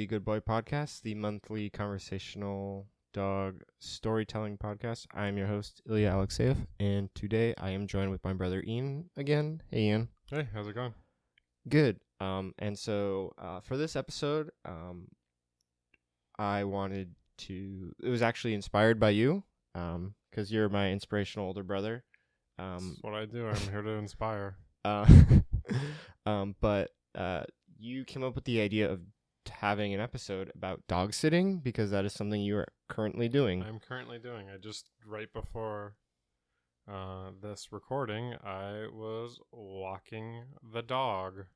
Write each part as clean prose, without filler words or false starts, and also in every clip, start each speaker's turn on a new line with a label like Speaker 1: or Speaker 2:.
Speaker 1: the Good Boy Podcast, the monthly conversational dog storytelling podcast. I'm your host, Ilya Alexeyev, and today I am joined with my brother Ian again. Hey, Ian.
Speaker 2: Hey, how's it going?
Speaker 1: Good. For this episode, I wanted to. It was actually inspired by you, because you're my inspirational older brother.
Speaker 2: That's what I do. I'm here to inspire.
Speaker 1: You came up with the idea of having an episode about dog sitting because that is something you are currently doing.
Speaker 2: I'm currently doing. I just right before this recording, I was walking the dog.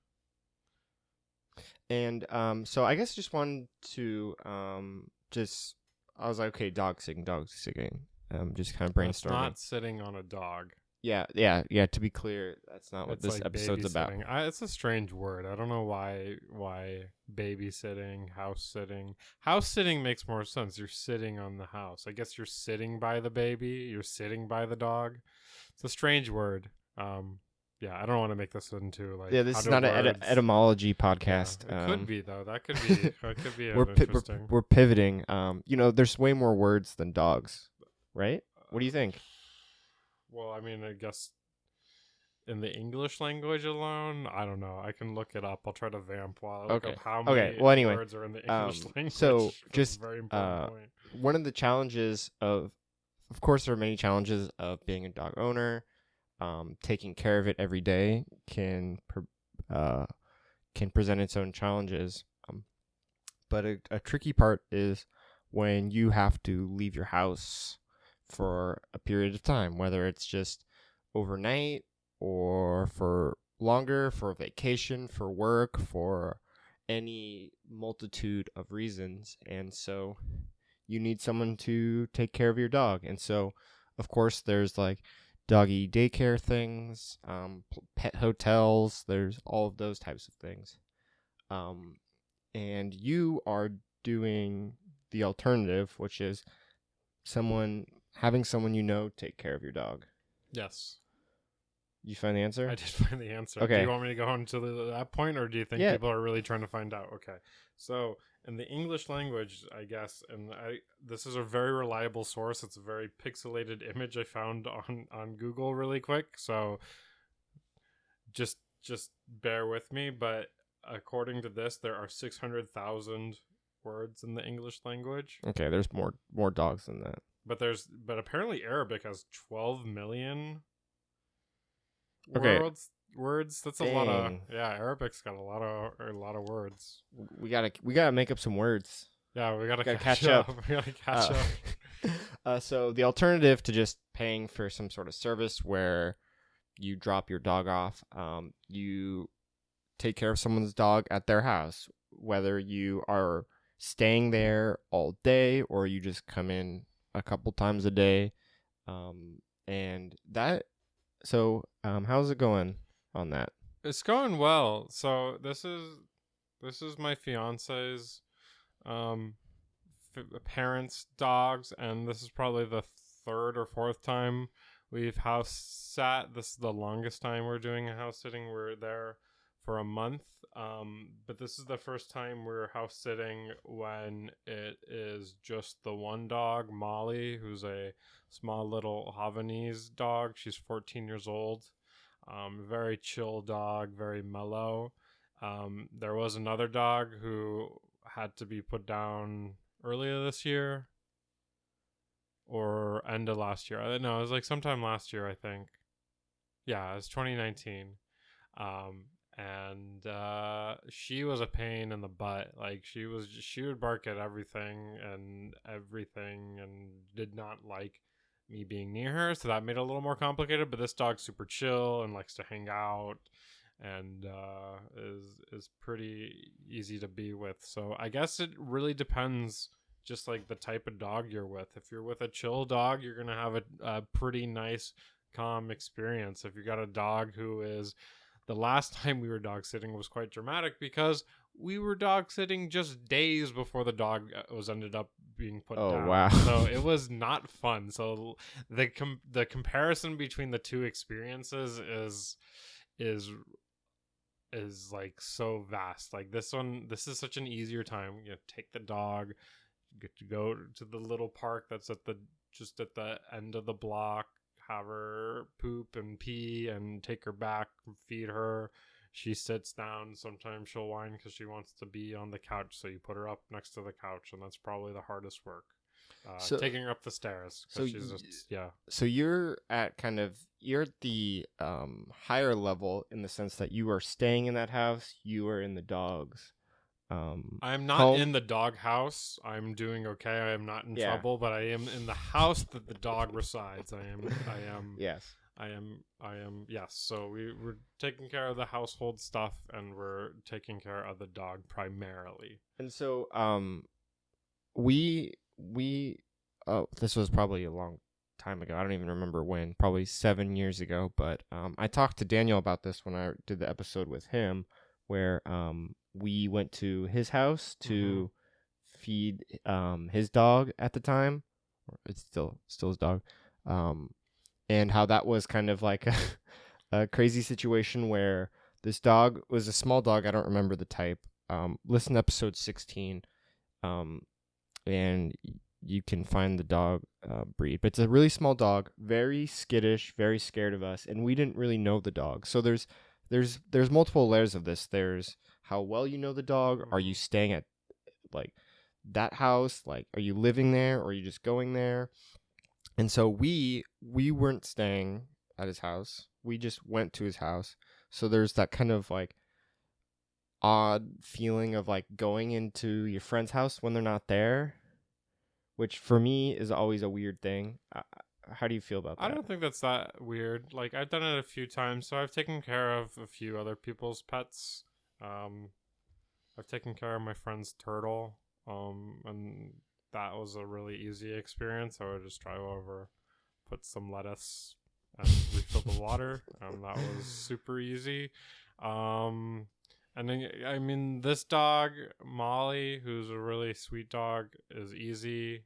Speaker 1: And so I guess just wanted to I was like, okay, dog sitting. Just kind of brainstorming.
Speaker 2: It's not sitting on a dog.
Speaker 1: Yeah. To be clear, that's not what
Speaker 2: It's
Speaker 1: this
Speaker 2: like
Speaker 1: episode's about.
Speaker 2: It's a strange word. I don't know why babysitting, house sitting. House sitting makes more sense. You're sitting on the house. I guess you're sitting by the baby. You're sitting by the dog. It's a strange word. Yeah, I don't want to make this into like.
Speaker 1: Yeah, this is not an etymology podcast.
Speaker 2: Yeah, it could be though. That could be. That could be interesting.
Speaker 1: We're pivoting. There's way more words than dogs, right? What do you think?
Speaker 2: Well, I mean, I guess in the English language alone, I don't know. I can look it up. I'll try to vamp while I look up how many words are in the English language.
Speaker 1: So just
Speaker 2: very important point.
Speaker 1: One of the challenges of course, there are many challenges of being a dog owner. Taking care of it every day can present its own challenges. But a tricky part is when you have to leave your house for a period of time, whether it's just overnight or for longer, for vacation, for work, for any multitude of reasons. And so you need someone to take care of your dog. And so, of course, there's like doggy daycare things, pet hotels, there's all of those types of things. And you are doing the alternative, which is having someone take care of your dog.
Speaker 2: Yes.
Speaker 1: You find the answer?
Speaker 2: I did find the answer.
Speaker 1: Okay.
Speaker 2: Do you want me to go on to that point, or do you think people are really trying to find out? Okay. So in the English language, I guess, and this is a very reliable source. It's a very pixelated image I found on Google really quick. So just bear with me. But according to this, there are 600,000 words in the English language.
Speaker 1: Okay, there's more dogs than that.
Speaker 2: But apparently Arabic has 12 million words. That's a lot of Arabic's got a lot of words.
Speaker 1: We gotta make up some words.
Speaker 2: Yeah, we gotta
Speaker 1: catch up.
Speaker 2: We gotta catch
Speaker 1: up. So the alternative to just paying for some sort of service where you drop your dog off, you take care of someone's dog at their house, whether you are staying there all day or you just come in a couple times a day, how's it going on that?
Speaker 2: It's going well. So this is my fiance's parents' dogs, and this is probably the third or fourth time we've house sat. This is the longest time we're doing a house sitting. We're there for a month, but this is the first time we're house sitting when it is just the one dog, Molly, who's a small little Havanese dog. She's 14 years old. Very chill dog, very mellow. There was another dog who had to be put down earlier this year or end of last year. I don't know. It was like sometime last year, I think. Yeah, it was 2019. And she was a pain in the butt. Like she would bark at everything and did not like me being near her, so that made it a little more complicated. But this dog's super chill and likes to hang out and is pretty easy to be with. So I guess it really depends, just like the type of dog you're with. If you're with a chill dog, you're gonna have a pretty nice, calm experience. If you got a dog who is, the last time we were dog sitting was quite dramatic because we were dog sitting just days before the dog ended up being put down.
Speaker 1: Oh, wow.
Speaker 2: So it was not fun. So the comparison between the two experiences is is like so vast. Like this is such an easier time. You know, take the dog, get to go to the little park that's at the just at the end of the block, have her poop and pee, and take her back, feed her. She sits down. Sometimes she'll whine because she wants to be on the couch. So you put her up next to the couch, and that's probably the hardest work.
Speaker 1: So
Speaker 2: Taking her up the stairs
Speaker 1: so
Speaker 2: because she's just
Speaker 1: so you're at you're at the higher level in the sense that you are staying in that house. You are in the dog's
Speaker 2: I'm not
Speaker 1: home.
Speaker 2: in the dog house. I'm doing okay. I am not in
Speaker 1: Yeah.
Speaker 2: trouble, but I am in the house that the dog resides. I am.
Speaker 1: Yes.
Speaker 2: I am. Yes. So we're taking care of the household stuff, and we're taking care of the dog primarily.
Speaker 1: And so we this was probably a long time ago. I don't even remember when. Probably 7 years ago. But I talked to Daniel about this when I did the episode with him, where we went to his house to feed his dog at the time. It's still his dog. And how that was kind of like a crazy situation where this dog was a small dog. I don't remember the type. Listen to episode 16, and you can find the dog breed. But it's a really small dog, very skittish, very scared of us, and we didn't really know the dog. So there's multiple layers of this. There's how well you know the dog. Are you staying at like that house? Like, are you living there, or are you just going there? And so we weren't staying at his house. We just went to his house. So there's that kind of like odd feeling of like going into your friend's house when they're not there, which for me is always a weird thing. How do you feel about that?
Speaker 2: I don't think that's that weird. Like, I've done it a few times, so I've taken care of a few other people's pets. I've taken care of my friend's turtle, and that was a really easy experience. I would just drive over, put some lettuce, and refill the water, and that was super easy. And then, I mean, this dog, Molly, who's a really sweet dog, is easy.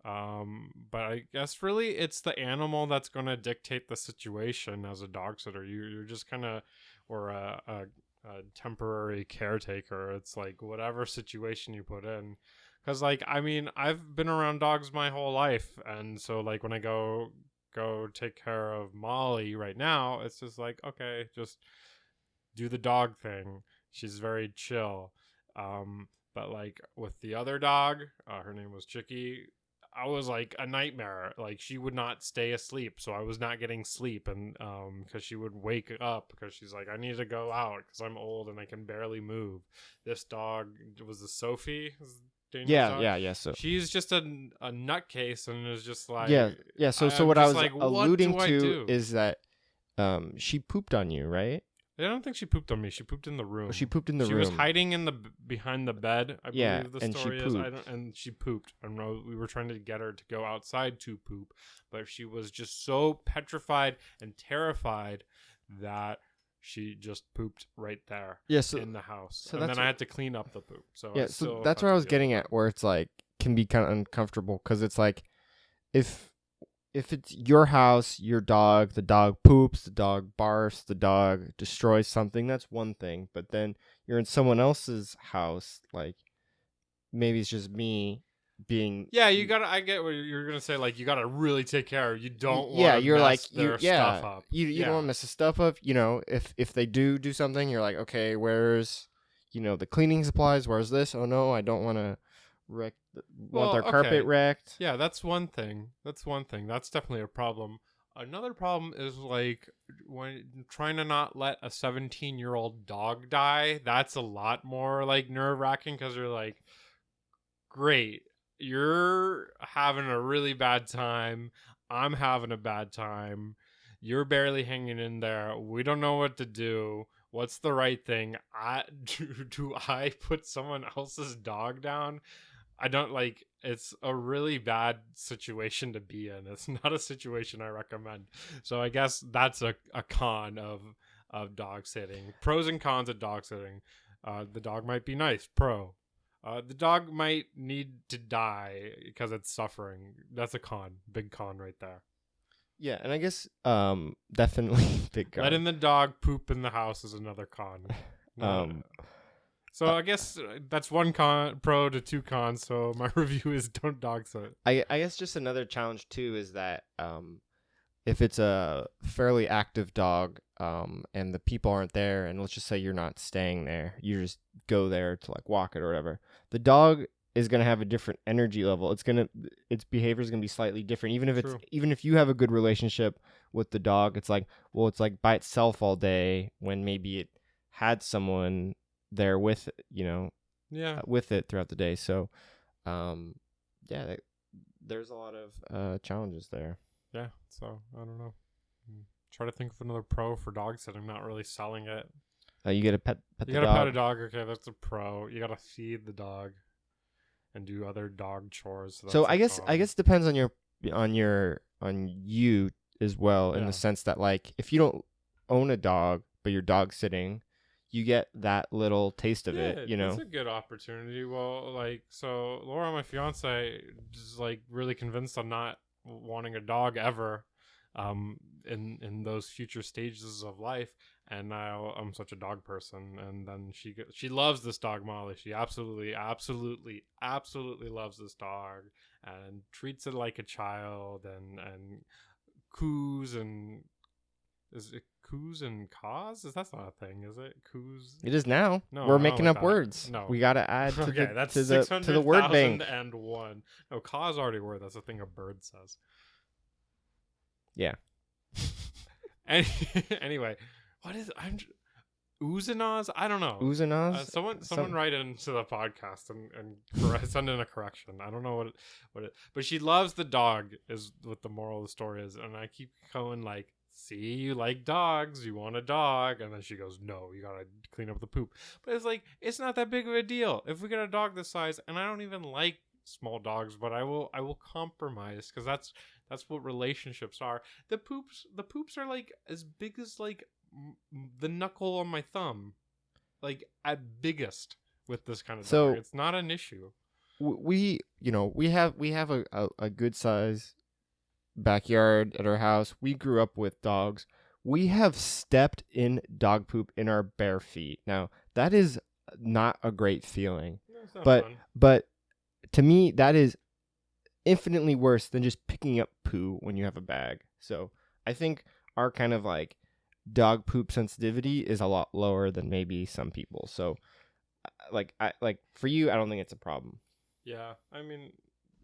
Speaker 2: But I guess really it's the animal that's going to dictate the situation as a dog sitter. You're just kind of, or a temporary caretaker. It's like whatever situation you put in. Because, like, I mean, I've been around dogs my whole life. And so, like, when I go take care of Molly right now, it's just like, okay, just do the dog thing. She's very chill. But, like, with the other dog, her name was Chicky, I was like a nightmare. Like, she would not stay asleep, so I was not getting sleep, and because she would wake up because she's like, I need to go out because I'm old and I can barely move. This dog was the Sophie.
Speaker 1: Yeah. So
Speaker 2: she's just a nutcase, and is just like
Speaker 1: yeah. So what I was like, alluding to is that she pooped on you, right?
Speaker 2: I don't think she pooped on me. She pooped in the room.
Speaker 1: She pooped in the room.
Speaker 2: She was hiding in the behind the bed. I believe the
Speaker 1: and
Speaker 2: story
Speaker 1: she
Speaker 2: is.
Speaker 1: pooped.
Speaker 2: And she pooped. I know we were trying to get her to go outside to poop, but she was just so petrified and terrified that she just pooped right there. In the house. So and then I had to clean up the poop. So
Speaker 1: yeah, so that's what I was getting at, where it's like can be kind of uncomfortable because it's like if it's your house, your dog, the dog poops, the dog barfs, the dog destroys something, that's one thing. But then you're in someone else's house, like maybe it's just me being.
Speaker 2: Yeah, you gotta. I get what you're gonna say. Like, you gotta really take care. You don't.
Speaker 1: Yeah, you're
Speaker 2: mess
Speaker 1: like
Speaker 2: their stuff up.
Speaker 1: You don't want to mess the stuff up. You know, if they do something, you're like, okay, where's the cleaning supplies? Where's this? Oh no, I don't want to want their carpet wrecked.
Speaker 2: Yeah, that's one thing. That's definitely a problem. Another problem is like when trying to not let a 17-year-old dog die. That's a lot more like nerve-wracking because you're like, great, you're having a really bad time. I'm having a bad time. You're barely hanging in there. We don't know what to do. What's the right thing? Do I put someone else's dog down? I don't like. It's a really bad situation to be in. It's not a situation I recommend. So I guess that's a con of dog sitting. Pros and cons of dog sitting. The dog might be nice. Pro. The dog might need to die because it's suffering. That's a con. Big con right there.
Speaker 1: Yeah, and I guess definitely big con.
Speaker 2: Letting the dog poop in the house is another con.
Speaker 1: Um,
Speaker 2: So I guess that's one pro to two cons. So my review is don't dog sit.
Speaker 1: I guess just another challenge too is that if it's a fairly active dog and the people aren't there, and let's just say you're not staying there, you just go there to like walk it or whatever, the dog is going to have a different energy level. Its behavior is going to be slightly different. Even if you have a good relationship with the dog, it's like, well, it's like by itself all day when maybe it had someone there with it, with it throughout the day. So yeah, there's a lot of challenges there.
Speaker 2: Yeah, so I don't know. Try to think of another pro for dog sitting. I'm not really selling it.
Speaker 1: You get to pet
Speaker 2: You
Speaker 1: the
Speaker 2: gotta
Speaker 1: dog.
Speaker 2: pet a dog. Okay, that's a pro. You gotta feed the dog and do other dog chores.
Speaker 1: So
Speaker 2: that's
Speaker 1: I
Speaker 2: a
Speaker 1: guess
Speaker 2: con.
Speaker 1: depends on you as well, in
Speaker 2: Yeah.
Speaker 1: the sense that like if you don't own a dog but you're dog sitting, you get that little taste of it.
Speaker 2: It's a good opportunity. Well, like, so Laura, my fiance, is like really convinced I'm not wanting a dog ever, in those future stages of life. And now I'm such a dog person. And then she loves this dog, Molly. She absolutely, absolutely, absolutely loves this dog and treats it like a child and coos and is it coos and caws? That's not a thing, is it? Coos.
Speaker 1: It is now.
Speaker 2: No, I
Speaker 1: We're
Speaker 2: don't
Speaker 1: making
Speaker 2: like
Speaker 1: up
Speaker 2: that.
Speaker 1: words.
Speaker 2: No.
Speaker 1: We got to add to
Speaker 2: Okay,
Speaker 1: the
Speaker 2: that's
Speaker 1: to the word bank.
Speaker 2: 600,001. No, cause already word. That's the thing a bird says.
Speaker 1: Yeah.
Speaker 2: Anyway, what is Oozanaz? I don't know.
Speaker 1: Oozanaz?
Speaker 2: Someone write into the podcast and send in a correction. I don't know what it. But she loves the dog. Is what the moral of the story is. And I keep going like, see, you like dogs. You want a dog. And then she goes, no, you gotta clean up the poop. But it's like, it's not that big of a deal. If we get a dog this size, and I don't even like small dogs, but I will compromise because that's what relationships are. The poops are like as big as like the knuckle on my thumb, like at biggest with this kind of dog. It's not an issue.
Speaker 1: We have a good size backyard at our house. We grew up with dogs. We have stepped in dog poop in our bare feet. Now that is not a great feeling, but to me that is infinitely worse than just picking up poo when you have a bag. So I think our kind of like dog poop sensitivity is a lot lower than maybe some people. So like for you, I don't think it's a problem.
Speaker 2: Yeah, I mean,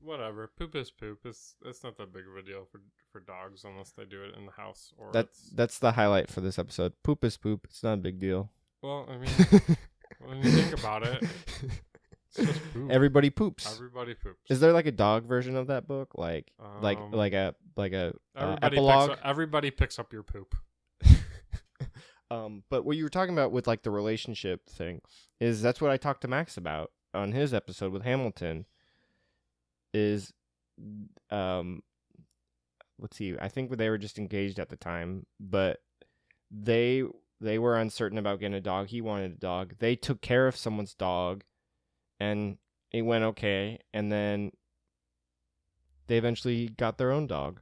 Speaker 2: whatever. Poop is poop. It's not that big of a deal for dogs unless they do it in the house or
Speaker 1: that's the highlight for this episode. Poop is poop. It's not a big deal.
Speaker 2: Well, I mean, when you think about it, it's just poop.
Speaker 1: Everybody poops.
Speaker 2: Everybody poops.
Speaker 1: Is there like a dog version of that book? Like a epilogue?
Speaker 2: Everybody picks up your poop.
Speaker 1: But what you were talking about with like the relationship thing is that's what I talked to Max about on his episode with Hamilton. Is let's see, I think they were just engaged at the time, but they were uncertain about getting a dog. He wanted a dog. They took care of someone's dog, and it went okay. And then they eventually got their own dog.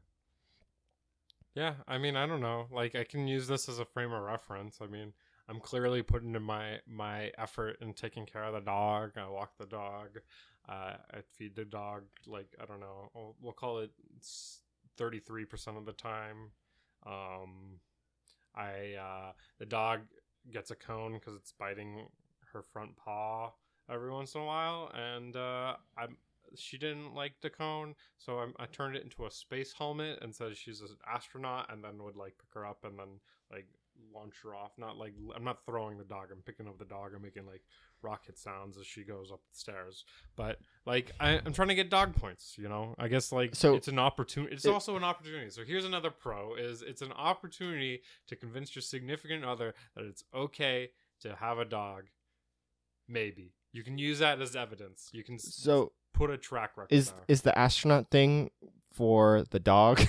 Speaker 2: Yeah, I mean, I don't know. Like, I can use this as a frame of reference. I mean, I'm clearly putting in my effort in taking care of the dog. I walk the dog. I feed the dog, like, I don't know. We'll call it 33% of the time. The dog gets a cone because it's biting her front paw every once in a while. And she didn't like the cone, so I turned it into a space helmet and said she's an astronaut, and then would like pick her up and then like launch her off. Not like, I'm not throwing the dog, I'm picking up the dog and making like rocket sounds as she goes up the stairs. But like I'm trying to get dog points, I guess like, so it's an opportunity. It's also an opportunity. So here's another pro: is it's an opportunity to convince your significant other that it's okay to have a dog. Maybe you can use that as evidence. You can put a track record.
Speaker 1: Is the astronaut thing for the dog,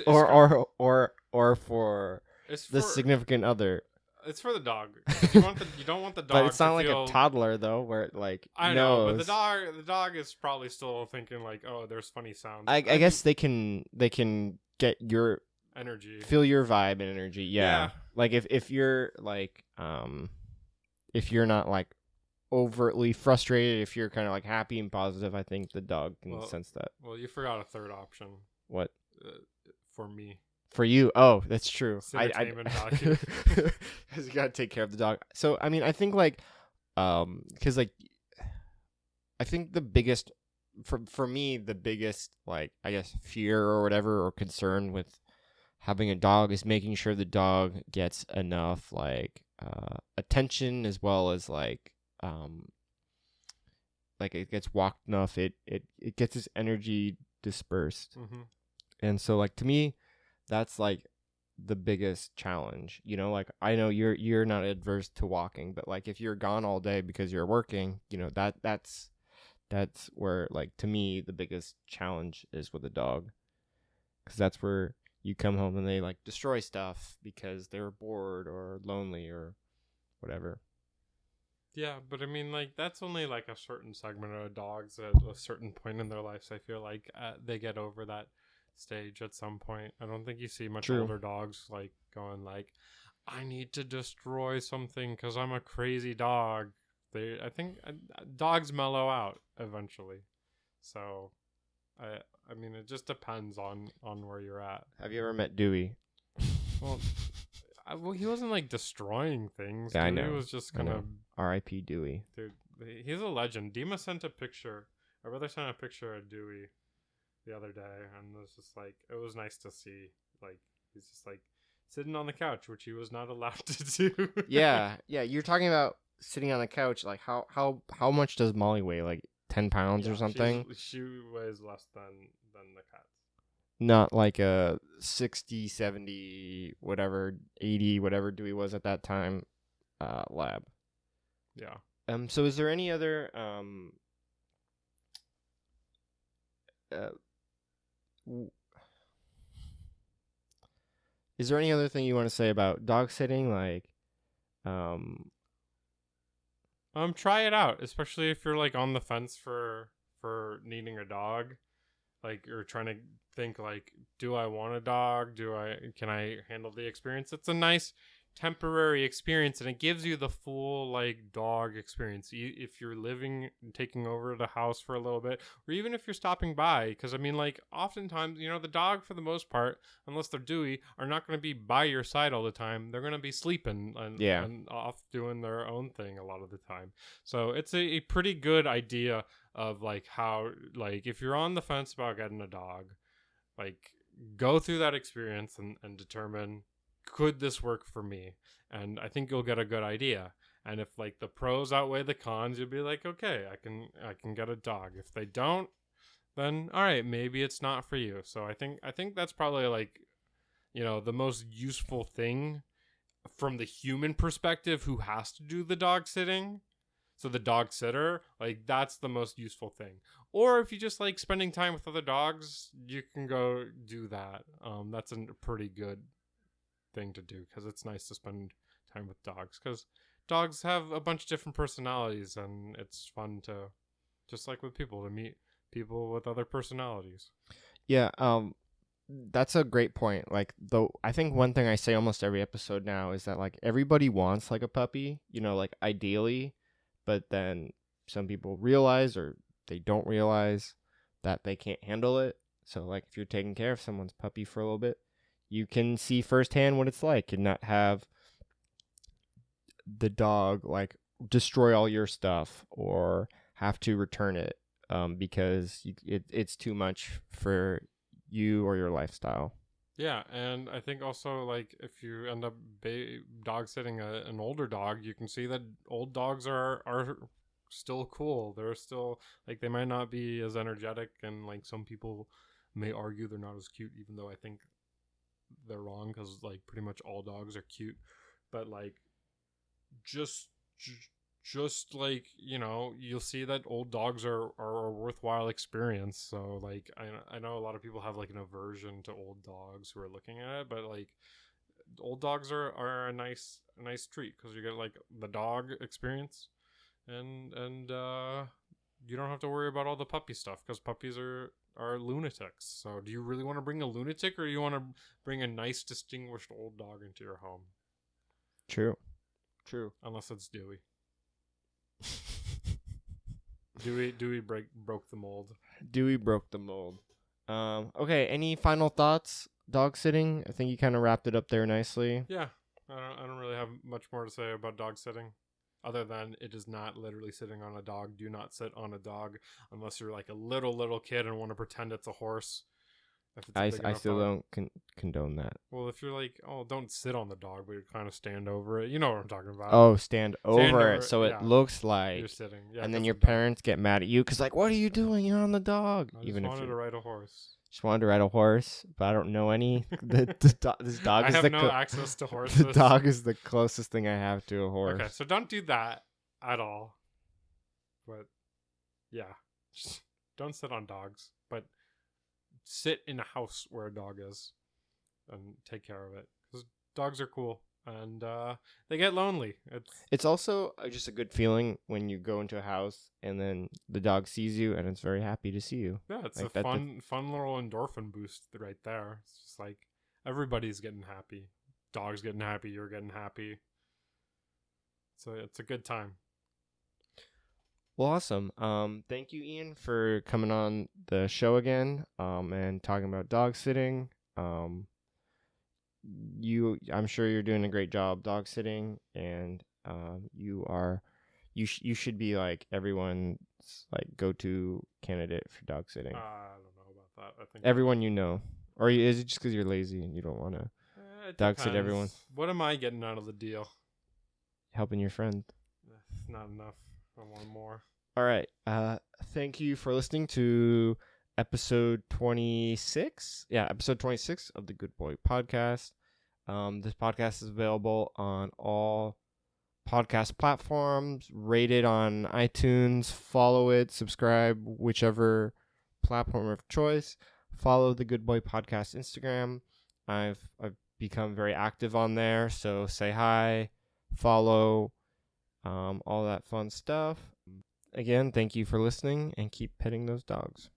Speaker 1: or for the significant other?
Speaker 2: It's for the dog. You don't want the dog.
Speaker 1: But it's not like a toddler though, where it like
Speaker 2: I know, but the dog is probably still thinking like, oh, there's funny sounds.
Speaker 1: I guess they can get your
Speaker 2: energy.
Speaker 1: feel your vibe and energy. Yeah.
Speaker 2: Yeah.
Speaker 1: Like if you're like if you're not like overtly frustrated, if you're kind of like happy and positive, I think the dog can sense that.
Speaker 2: Well, you forgot a third option.
Speaker 1: What?
Speaker 2: For me.
Speaker 1: For you? Oh, that's true.
Speaker 2: Entertainment value.
Speaker 1: Because you gotta take care of the dog. So I mean, I think like because like I think the biggest for me the biggest like I guess fear or whatever or concern with having a dog is making sure the dog gets enough like attention as well as like it gets walked enough, it gets its energy dispersed.
Speaker 2: Mm-hmm.
Speaker 1: And so like to me that's like the biggest challenge, you know, like I know you're not adverse to walking, but like if you're gone all day because you're working, you know, that's where like to me the biggest challenge is with a dog, because that's where you come home and they like destroy stuff because they're bored or lonely or whatever.
Speaker 2: Yeah, but I mean, like that's only like a certain segment of dogs at a certain point in their lives. I feel like they get over that stage at some point. I don't think you see much
Speaker 1: True.
Speaker 2: older dogs like going like, I need to destroy something because I'm a crazy dog. I think dogs mellow out eventually. So, I mean, it just depends on where you're at.
Speaker 1: Have you ever met Dewey?
Speaker 2: Well, well, he wasn't like destroying things.
Speaker 1: Yeah, I
Speaker 2: Dewey
Speaker 1: know.
Speaker 2: was just kind of
Speaker 1: R.I.P. Dewey.
Speaker 2: Dude, he's a legend. Dima sent a picture. Our brother sent a picture of Dewey the other day, and it was just like, it was nice to see. Like, he's just like sitting on the couch, which he was not allowed to do.
Speaker 1: yeah. You're talking about sitting on the couch. Like, how much does Molly weigh? Like 10 pounds or something?
Speaker 2: She weighs less than the cats.
Speaker 1: Not like a 60, 70, whatever, 80, whatever Dewey was at that time, lab.
Speaker 2: Yeah.
Speaker 1: So is there any other is there any other thing you want to say about dog sitting? Like,
Speaker 2: try it out, especially if you're like on the fence for needing a dog. Like you're trying to think like, do I want a dog? Can I handle the experience? It's a nice temporary experience, and it gives you the full like dog experience. If you're living and taking over the house for a little bit, or even if you're stopping by, because I mean, like oftentimes, you know, the dog for the most part, unless they're Dewey, are not going to be by your side all the time. They're going to be sleeping and off doing their own thing a lot of the time. So it's a pretty good idea of like how, like if you're on the fence about getting a dog, like go through that experience and determine, could this work for me? And I think you'll get a good idea. And if like the pros outweigh the cons, you'll be like, okay, I can get a dog. If they don't, then all right, maybe it's not for you. So I think that's probably like, you know, the most useful thing from the human perspective who has to do the dog sitting. So the dog sitter, like that's the most useful thing. Or if you just like spending time with other dogs, you can go do that. That's a pretty good thing to do, because it's nice to spend time with dogs, because dogs have a bunch of different personalities, and it's fun to, just like with people, to meet people with other personalities.
Speaker 1: Yeah, that's a great point. Like, though, I think one thing I say almost every episode now is that like everybody wants like a puppy, you know, like ideally, but then some people realize or they don't realize that they can't handle it. So like if you're taking care of someone's puppy for a little bit, you can see firsthand what it's like and not have the dog like destroy all your stuff or have to return it because it's too much for you or your lifestyle.
Speaker 2: Yeah, and I think also like if you end up dog sitting an older dog, you can see that old dogs are still cool. They're still like, they might not be as energetic, and like some people may argue they're not as cute, even though I think they're wrong, because like pretty much all dogs are cute. But like just like, you know, you'll see that old dogs are a worthwhile experience. So like I know a lot of people have like an aversion to old dogs who are looking at it, but like old dogs are a nice treat, because you get like the dog experience and you don't have to worry about all the puppy stuff because puppies are lunatics. So do you really want to bring a lunatic, or you want to bring a nice, distinguished old dog into your home?
Speaker 1: True.
Speaker 2: Unless it's Dewey. Dewey broke the mold.
Speaker 1: Dewey broke the mold. Okay, any final thoughts? Dog sitting? I think you kind of wrapped it up there nicely.
Speaker 2: Yeah, I don't really have much more to say about dog sitting, other than it is not literally sitting on a dog. Do not sit on a dog unless you're like a little kid and want to pretend it's a horse. If it's a big
Speaker 1: I
Speaker 2: enough
Speaker 1: still
Speaker 2: dog.
Speaker 1: don't condone that.
Speaker 2: Well, if you're like, oh, don't sit on the dog, but you kind of stand over it. You know what I'm talking about.
Speaker 1: Oh, stand over
Speaker 2: over
Speaker 1: it so
Speaker 2: yeah.
Speaker 1: it looks like
Speaker 2: You're sitting. Yeah,
Speaker 1: and then
Speaker 2: 'cause
Speaker 1: your
Speaker 2: the dog-
Speaker 1: parents get mad at you because, like, what are you doing? You're on the dog.
Speaker 2: I just
Speaker 1: Even if
Speaker 2: wanted
Speaker 1: you
Speaker 2: to ride a horse.
Speaker 1: just wanted to ride a horse, but I don't know any. This dog
Speaker 2: I
Speaker 1: is
Speaker 2: have
Speaker 1: the
Speaker 2: no access to horses.
Speaker 1: the dog is the closest thing I have to a horse.
Speaker 2: Okay, so don't do that at all. But yeah, just don't sit on dogs. But sit in a house where a dog is and take care of it, because dogs are cool and they get lonely.
Speaker 1: It's also just a good feeling when you go into a house and then the dog sees you and it's very happy to see you.
Speaker 2: Yeah, it's
Speaker 1: Like
Speaker 2: a fun little endorphin boost right there. It's just like everybody's getting happy. Dog's getting happy. You're getting happy. So it's a good time.
Speaker 1: Well, awesome. Thank you, Ian, for coming on the show again. And talking about dog sitting. I'm sure you're doing a great job dog sitting, and you should be like everyone's like go-to candidate for dog sitting.
Speaker 2: I don't know about that. I think
Speaker 1: Everyone you know, or is it just because you're lazy and you don't want to dog sit everyone?
Speaker 2: What am I getting out of the deal?
Speaker 1: Helping your friend.
Speaker 2: Not enough. I want more.
Speaker 1: All right. Thank you for listening to episode 26. Yeah, episode 26 of the Good Boy Podcast. This podcast is available on all podcast platforms, rated on iTunes. Follow it, subscribe, whichever platform of choice. Follow the Good Boy Podcast Instagram. I've become very active on there, so say hi, follow, all that fun stuff. Again, thank you for listening, and keep petting those dogs.